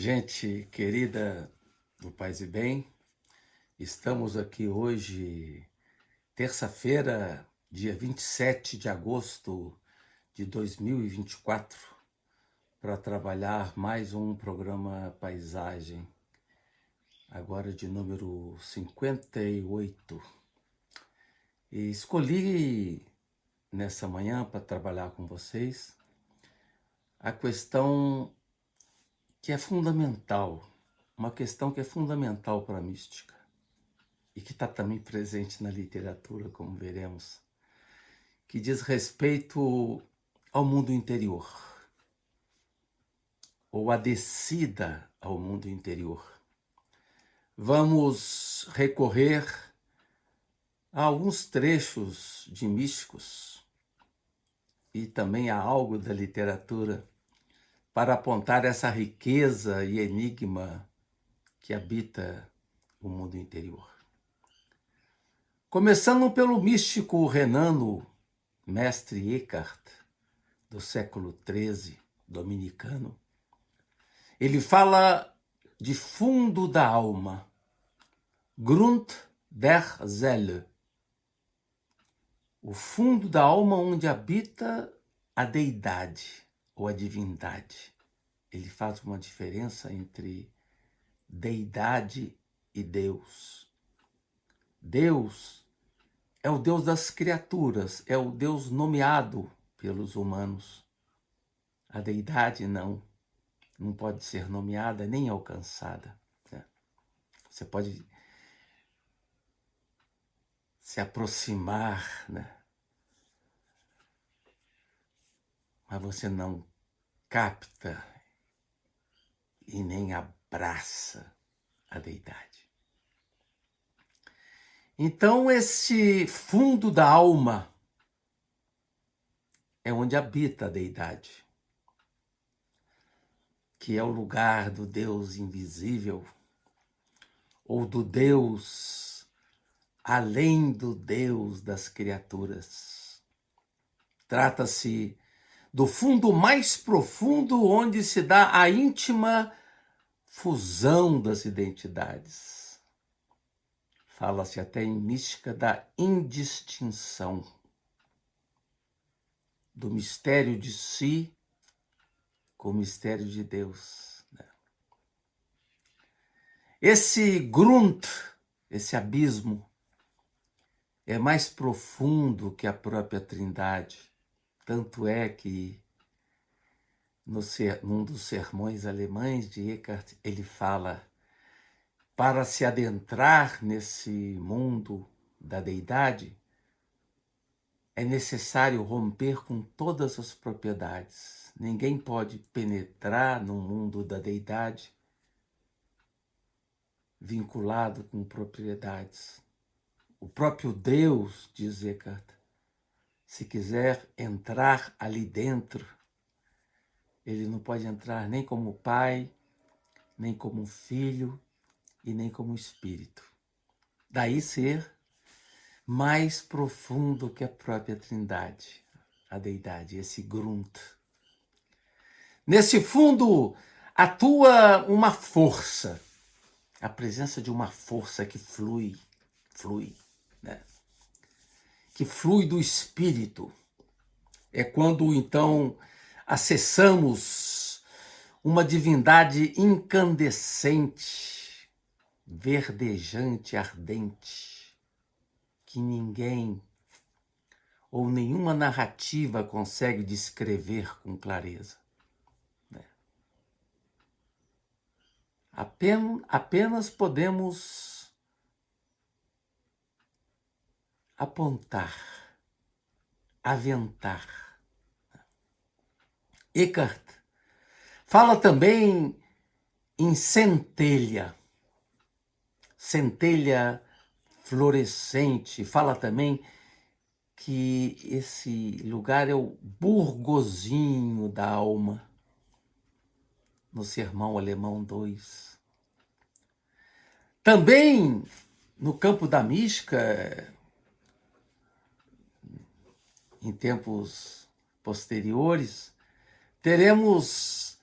Gente querida do Paz e Bem, estamos aqui hoje, terça-feira, dia 27 de agosto de 2024, para trabalhar mais um programa Paisagem, agora de número 58. E escolhi nessa manhã para trabalhar com vocês a questão que é fundamental, uma questão que é fundamental para a mística e que está também presente na literatura, como veremos, que diz respeito ao mundo interior, ou a descida ao mundo interior. Vamos recorrer a alguns trechos de místicos e também a algo da literatura para apontar essa riqueza e enigma que habita o mundo interior. Começando pelo místico renano Mestre Eckhart, do século XIII, dominicano. Ele fala de fundo da alma, Grund der Seele, o fundo da alma onde habita a deidade ou a divindade. Ele faz uma diferença entre deidade e Deus. Deus é o Deus das criaturas, é o Deus nomeado pelos humanos. A deidade não pode ser nomeada nem alcançada. Né? Você pode se aproximar, né? Mas você não capta e nem abraça a deidade. Então, esse fundo da alma é onde habita a deidade, que é o lugar do Deus invisível, ou do Deus além do Deus das criaturas. Trata-se do fundo mais profundo onde se dá a íntima fusão das identidades. Fala-se até em mística da indistinção, do mistério de si com o mistério de Deus. Esse Grund, esse abismo, é mais profundo que a própria Trindade. Tanto é que, num dos sermões alemães de Eckhart, ele fala: para se adentrar nesse mundo da deidade, é necessário romper com todas as propriedades. Ninguém pode penetrar no mundo da deidade vinculado com propriedades. O próprio Deus, diz Eckhart, se quiser entrar ali dentro, ele não pode entrar nem como pai, nem como filho e nem como espírito. Daí ser mais profundo que a própria Trindade, a deidade, esse Grund. Nesse fundo atua uma força, a presença de uma força que flui, né? Que flui do espírito. É quando, então, acessamos uma divindade incandescente, verdejante, ardente, que ninguém ou nenhuma narrativa consegue descrever com clareza. Apenas podemos apontar, aventar. Eckhart fala também em centelha florescente. Fala também que esse lugar é o burgozinho da alma, no Sermão Alemão 2. Também, no campo da mística, em tempos posteriores, teremos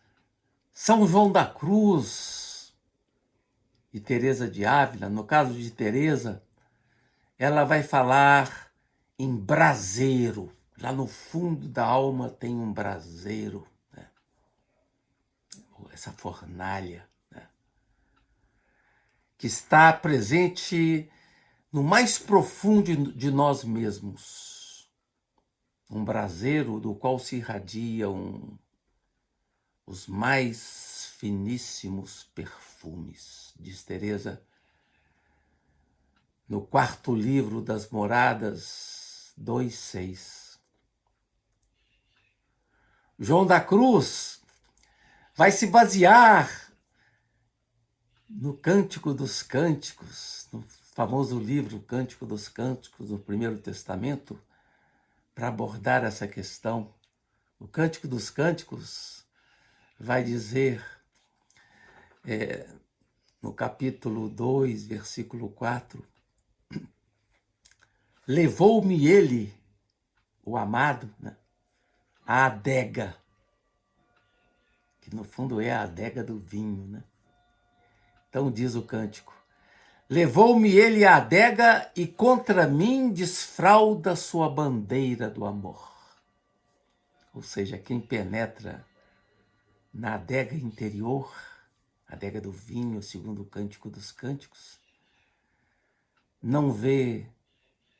São João da Cruz e Teresa de Ávila, no caso de Teresa, ela vai falar em braseiro. Lá no fundo da alma tem um braseiro, né? Essa fornalha, né? Que está presente no mais profundo de nós mesmos. Um braseiro do qual se irradiam os mais finíssimos perfumes, diz Teresa, no quarto livro das Moradas 2:6. João da Cruz vai se basear no Cântico dos Cânticos, no famoso livro Cântico dos Cânticos, do Primeiro Testamento, para abordar essa questão. O Cântico dos Cânticos vai dizer, no capítulo 2, versículo 4, levou-me ele, o amado, né, à adega, que no fundo é a adega do vinho, né? Então diz o cântico, levou-me ele à adega e contra mim desfralda sua bandeira do amor. Ou seja, quem penetra na adega interior, adega do vinho, segundo o Cântico dos Cânticos, não vê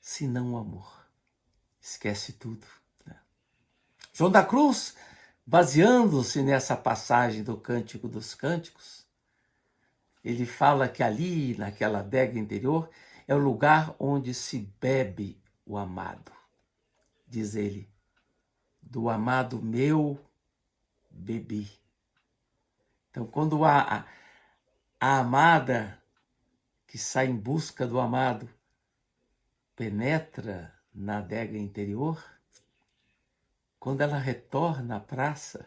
senão o amor. Esquece tudo, né? João da Cruz, baseando-se nessa passagem do Cântico dos Cânticos, ele fala que ali, naquela adega interior, é o lugar onde se bebe o amado. Diz ele, do amado meu bebi. Então, quando a amada que sai em busca do amado penetra na adega interior, quando ela retorna à praça,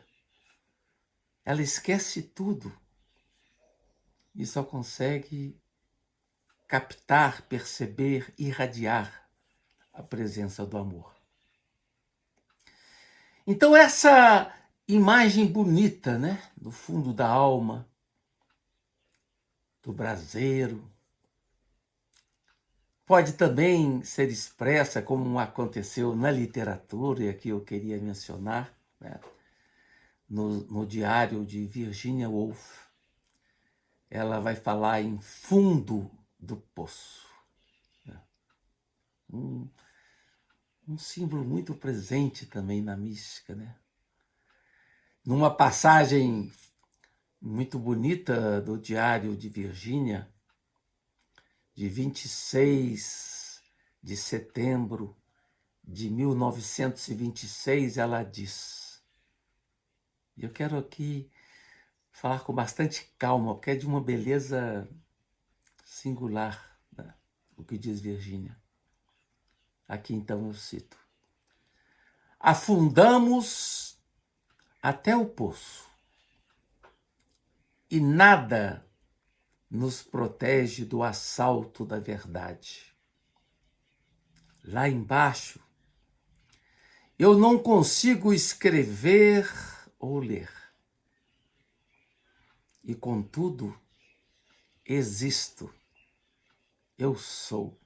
ela esquece tudo e só consegue captar, perceber, irradiar a presença do amor. Então essa imagem bonita, né, do fundo da alma, do braseiro, pode também ser expressa como aconteceu na literatura, e aqui eu queria mencionar, né, no diário de Virginia Woolf. Ela vai falar em fundo do poço. Né? Um símbolo muito presente também na mística, né? Numa passagem muito bonita do diário de Virgínia, de 26 de setembro de 1926, ela diz, e eu quero aqui falar com bastante calma, porque é de uma beleza singular, né, o que diz Virgínia. Aqui então eu cito. Afundamos até o poço e nada nos protege do assalto da verdade. Lá embaixo, eu não consigo escrever ou ler. E, contudo, existo. Eu sou.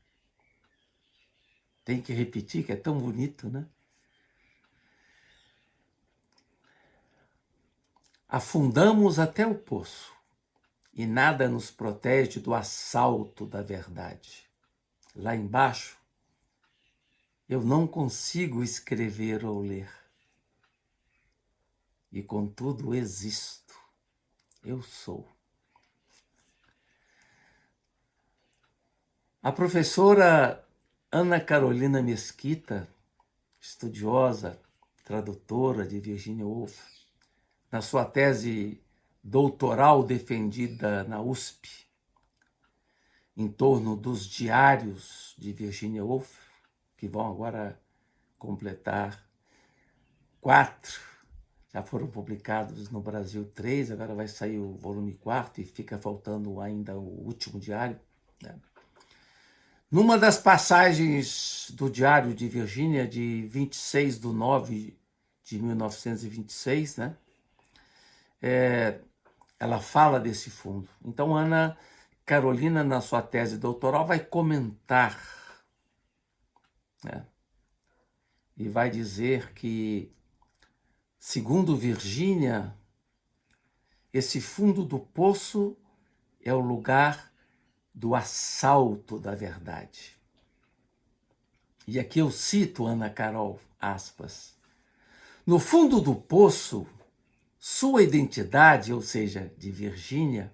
Tem que repetir, que é tão bonito, né? Afundamos até o poço e nada nos protege do assalto da verdade. Lá embaixo, eu não consigo escrever ou ler. E, contudo, existo. Eu sou. A professora Ana Carolina Mesquita, estudiosa, tradutora de Virginia Woolf, na sua tese doutoral defendida na USP, em torno dos diários de Virginia Woolf, que vão agora completar 4, já foram publicados no Brasil 3, agora vai sair o volume 4 e fica faltando ainda o último diário, né? Numa das passagens do diário de Virgínia, de 26 de 9 de 1926, né, ela fala desse fundo. Então, Ana Carolina, na sua tese doutoral, vai comentar, né, e vai dizer que, segundo Virgínia, esse fundo do poço é o lugar do assalto da verdade. E aqui eu cito Ana Carol, aspas. No fundo do poço, sua identidade, ou seja, de Virgínia,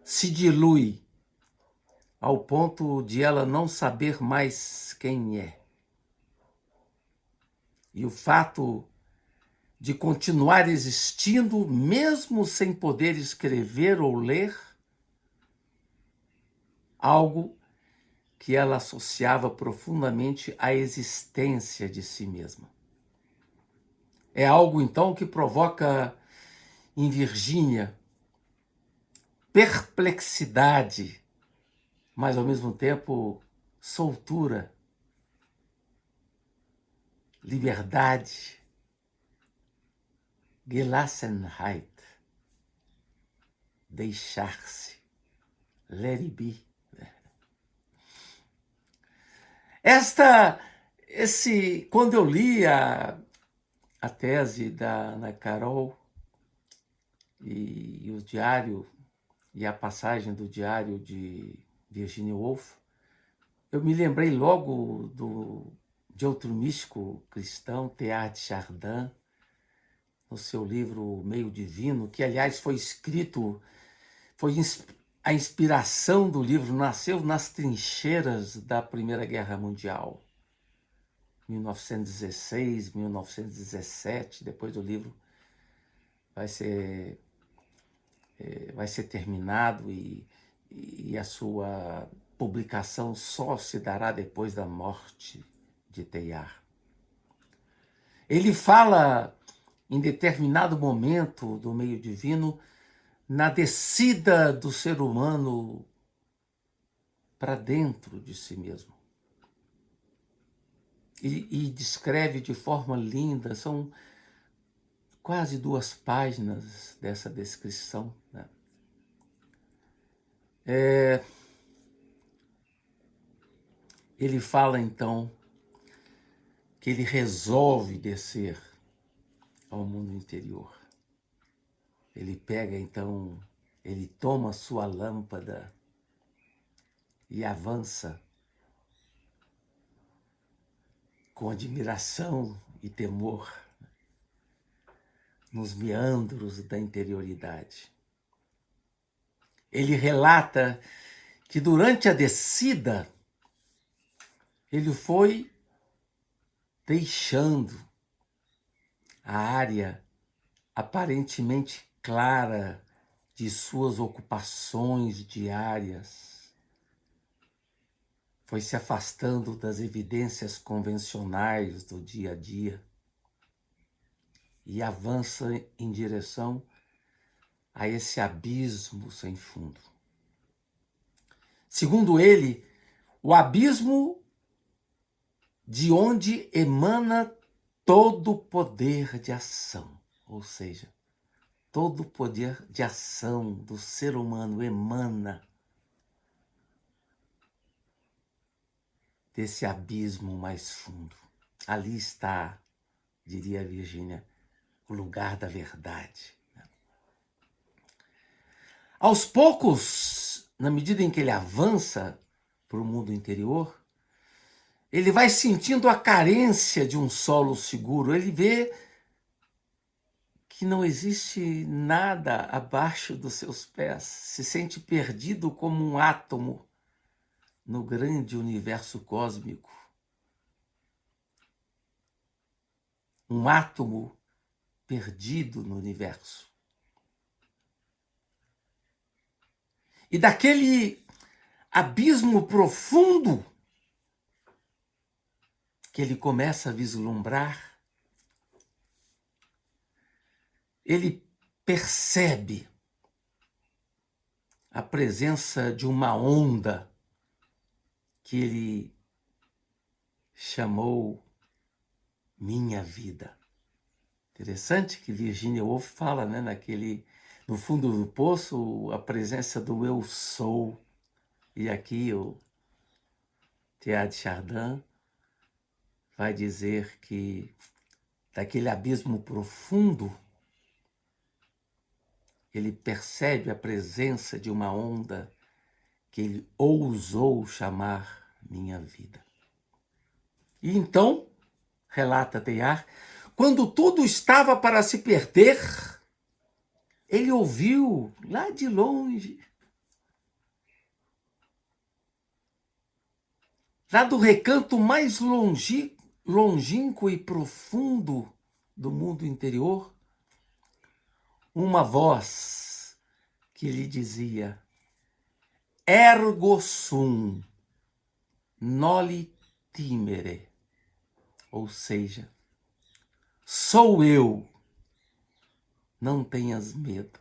se dilui ao ponto de ela não saber mais quem é. E o fato de continuar existindo, mesmo sem poder escrever ou ler, algo que ela associava profundamente à existência de si mesma. É algo, então, que provoca em Virgínia perplexidade, mas, ao mesmo tempo, soltura, liberdade, Gelassenheit, deixar-se, let it be. Quando eu li a tese da Ana Carol e o diário, e a passagem do diário de Virginia Woolf, eu me lembrei logo de outro místico cristão, Teilhard de Chardin, no seu livro Meio Divino, que, aliás, foi a inspiração do livro nasceu nas trincheiras da Primeira Guerra Mundial, 1916, 1917. Depois o livro vai ser terminado e a sua publicação só se dará depois da morte de Teilhard. Ele fala, em determinado momento do meio divino, na descida do ser humano para dentro de si mesmo. E descreve de forma linda, são quase 2 páginas dessa descrição, né? Ele fala, então, que ele resolve descer ao mundo interior. Ele pega, então, ele toma sua lâmpada e avança com admiração e temor nos meandros da interioridade. Ele relata que durante a descida ele foi deixando a área aparentemente clara de suas ocupações diárias, foi se afastando das evidências convencionais do dia a dia e avança em direção a esse abismo sem fundo. Segundo ele, o abismo de onde emana todo o poder de ação, ou seja, todo o poder de ação do ser humano emana desse abismo mais fundo. Ali está, diria Virgínia, o lugar da verdade. Aos poucos, na medida em que ele avança para o mundo interior, ele vai sentindo a carência de um solo seguro. Ele vê que não existe nada abaixo dos seus pés. Se sente perdido como um átomo no grande universo cósmico. Um átomo perdido no universo. E daquele abismo profundo que ele começa a vislumbrar, ele percebe a presença de uma onda que ele chamou minha vida. Interessante que Virginia Woolf fala, né, No fundo do poço, a presença do eu sou. E aqui o Teilhard de Chardin vai dizer que daquele abismo profundo, ele percebe a presença de uma onda que ele ousou chamar minha vida. E então, relata Teilhard, quando tudo estava para se perder, ele ouviu lá de longe, lá do recanto mais longínquo e profundo do mundo interior, uma voz que lhe dizia: Ergo sum, noli timere, ou seja, sou eu, não tenhas medo.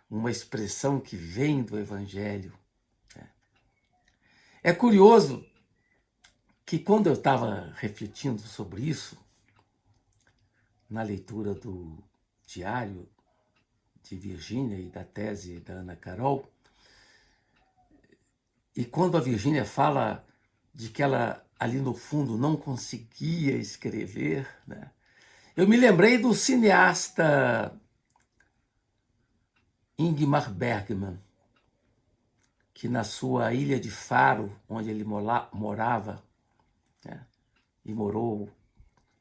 Uma expressão que vem do Evangelho. É curioso que quando eu estava refletindo sobre isso, na leitura do diário de Virgínia e da tese da Ana Carol, e quando a Virgínia fala de que ela ali no fundo não conseguia escrever, né? Eu me lembrei do cineasta Ingmar Bergman, que na sua ilha de Faro, onde ele morava, né, e morou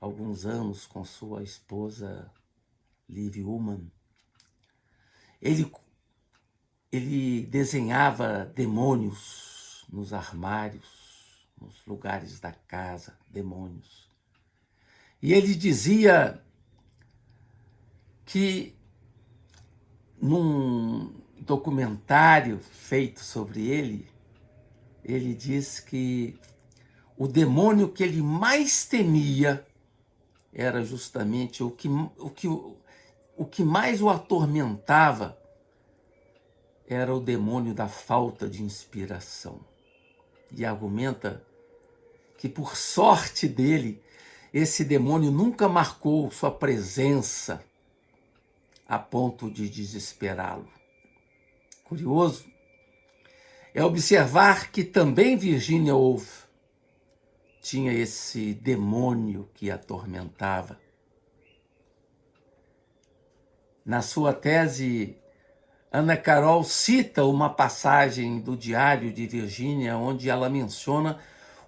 alguns anos com sua esposa Liv Ullmann, ele desenhava demônios nos armários, nos lugares da casa, demônios. E ele dizia que num documentário feito sobre ele diz que o demônio que ele mais temia era justamente o que mais o atormentava era o demônio da falta de inspiração. E argumenta que, por sorte dele, esse demônio nunca marcou sua presença a ponto de desesperá-lo. Curioso é observar que também Virginia Woolf tinha esse demônio que a atormentava. Na sua tese, Ana Carol cita uma passagem do diário de Virgínia onde ela menciona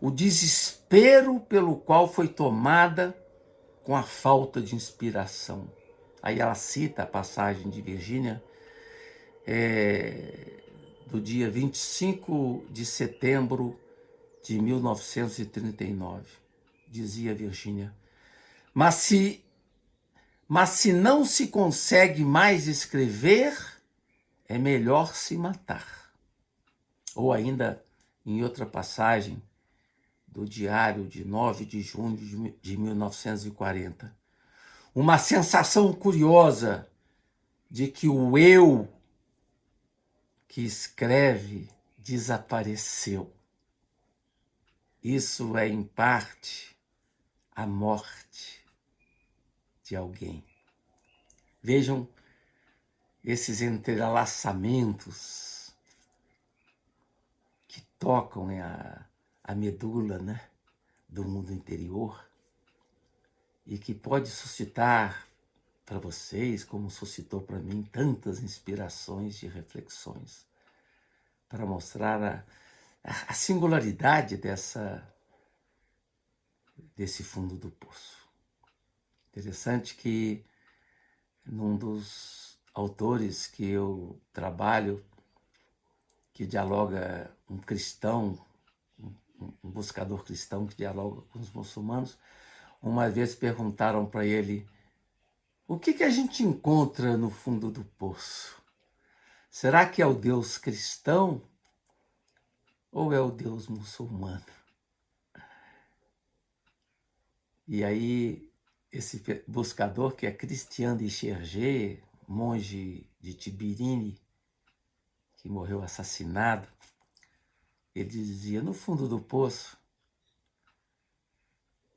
o desespero pelo qual foi tomada com a falta de inspiração. Aí ela cita a passagem de Virgínia do dia 25 de setembro de 1939. Dizia Virgínia: mas se não se consegue mais escrever, é melhor se matar. Ou ainda, em outra passagem do diário de 9 de junho de 1940, uma sensação curiosa de que o eu que escreve desapareceu. Isso é, em parte, a morte de alguém. Vejam esses entrelaçamentos que tocam a medula, né, do mundo interior e que pode suscitar para vocês, como suscitou para mim, tantas inspirações de reflexões para mostrar a singularidade desse fundo do poço. Interessante que num dos autores que eu trabalho, que dialoga um cristão, um buscador cristão que dialoga com os muçulmanos, uma vez perguntaram para ele: o que a gente encontra no fundo do poço? Será que é o Deus cristão ou é o Deus muçulmano? E aí, esse buscador, que é Christian de Chergé, monge de Tibirini, que morreu assassinado, ele dizia: no fundo do poço,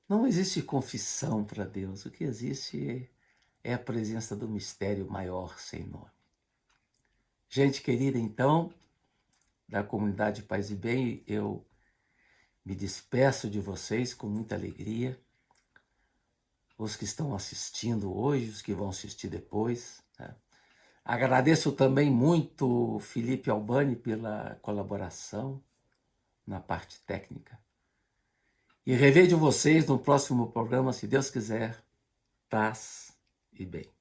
não existe confissão para Deus. O que existe é a presença do mistério maior sem nome. Gente querida, então, da comunidade Paz e Bem, eu me despeço de vocês com muita alegria. Os que estão assistindo hoje, os que vão assistir depois. Né? Agradeço também muito Felipe Albani pela colaboração na parte técnica. E revejo vocês no próximo programa, se Deus quiser. Paz e bem.